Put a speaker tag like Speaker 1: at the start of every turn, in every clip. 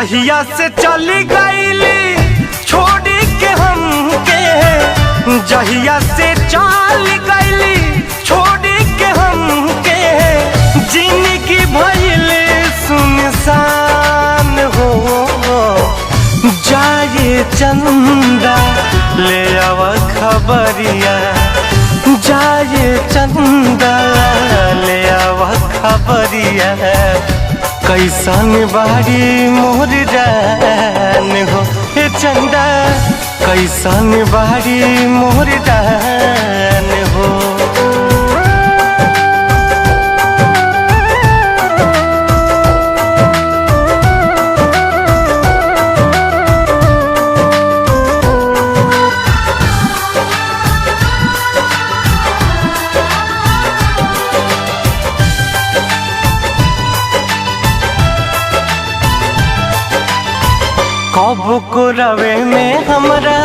Speaker 1: जहिया से चली गईली छोड़ी के हमके, जहिया से चल गईली छोड़ी के हमके, जिंदगी भइल सुनसान हो। जाए चंदा ले आव खबरिया, जाए चंदा ले आव खबरिया, कैसन बारी मोर जान हो। हे चंदा कैसन बारी मोर जान हो। कब को रवे में हमरा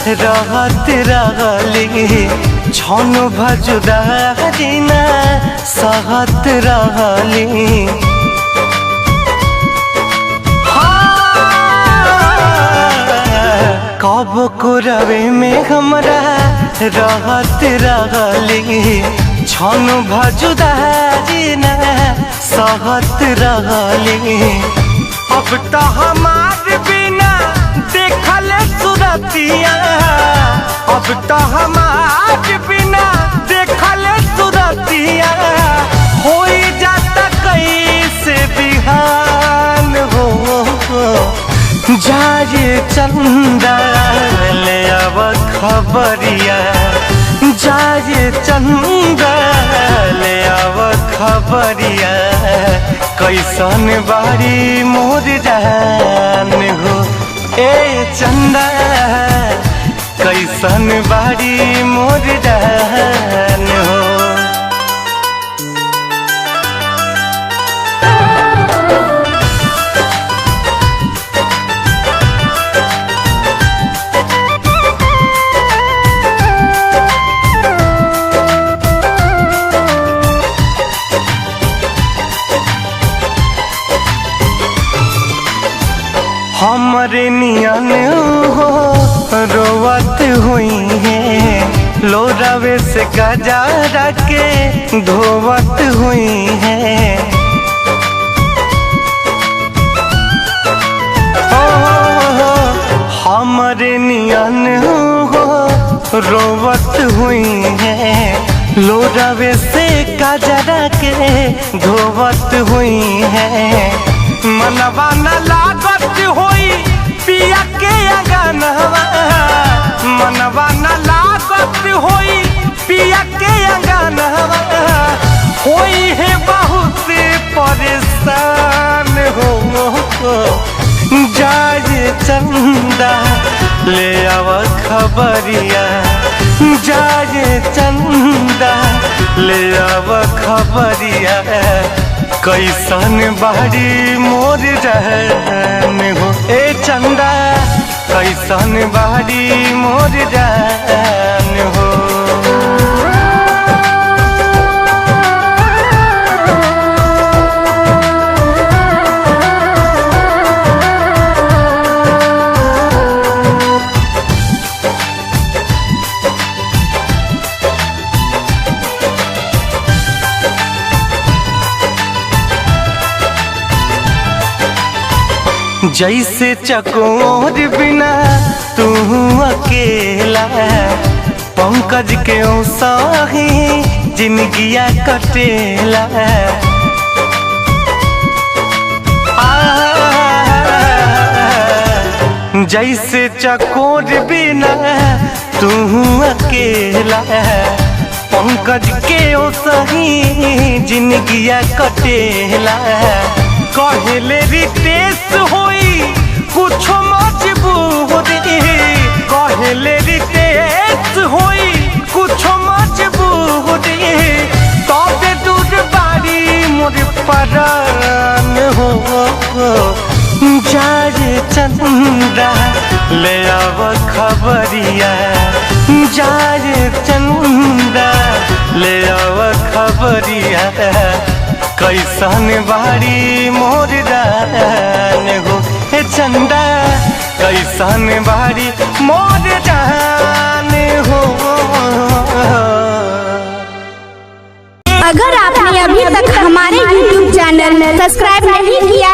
Speaker 1: रहत रहली, छन भजुदारी ना सहत रहली। कब को रवे में हमरा रहत रहली, छन भजुदारी ना सहत रहली। अब तो हमार बिना देखल सुरतिया, अब तो हमार बिना देखल सुरतिया, हो जाता कैसे बिहान हो। जाए चंदा ले आव खबरिया, जाए चंदा ले आव खबरिया, कैसन बारी मोर जान हो। ए चंदा कैसन बारी मोर जान हो। हमरे नियन हो रोवत हुई है, लोरावे से गजारा के धोवत हुई है। हमरे नियन हो रोवत हुई है, लोरावे से गजारा के धोवत हुई है। मनवा न लागत होई पिया के अंगनवा, मनवा न लागत होई पिया के अंगनवा, होई है बहुत परेशान हो। जाए चंदा ले आव खबरिया, जाए चंदा ले आव खबरिया, कैसन बारी मोर जान हो। ए चंदा कैसन बारी मोर जान हो। जैसे चकोर बिना तू अकेला, पंकज के सही जिंदगिया कटेला। जैसे चकोर बिना तू अकेला, पंकज के सही जिंदगिया कटेला। कहले रितेश होई कुछ मजबूरी, कहले रितेश होई कुछ मजबूरी, तबे दूर बारी मोर परान हो। जाए चंदा ले आव खबरिया, जाए चंदा ले आव खबरिया, कैसन बारी मोर जान हो। जैसन बारी मोर जान हो।
Speaker 2: अगर आपने अभी तक हमारे YouTube चैनल सब्सक्राइब नहीं किया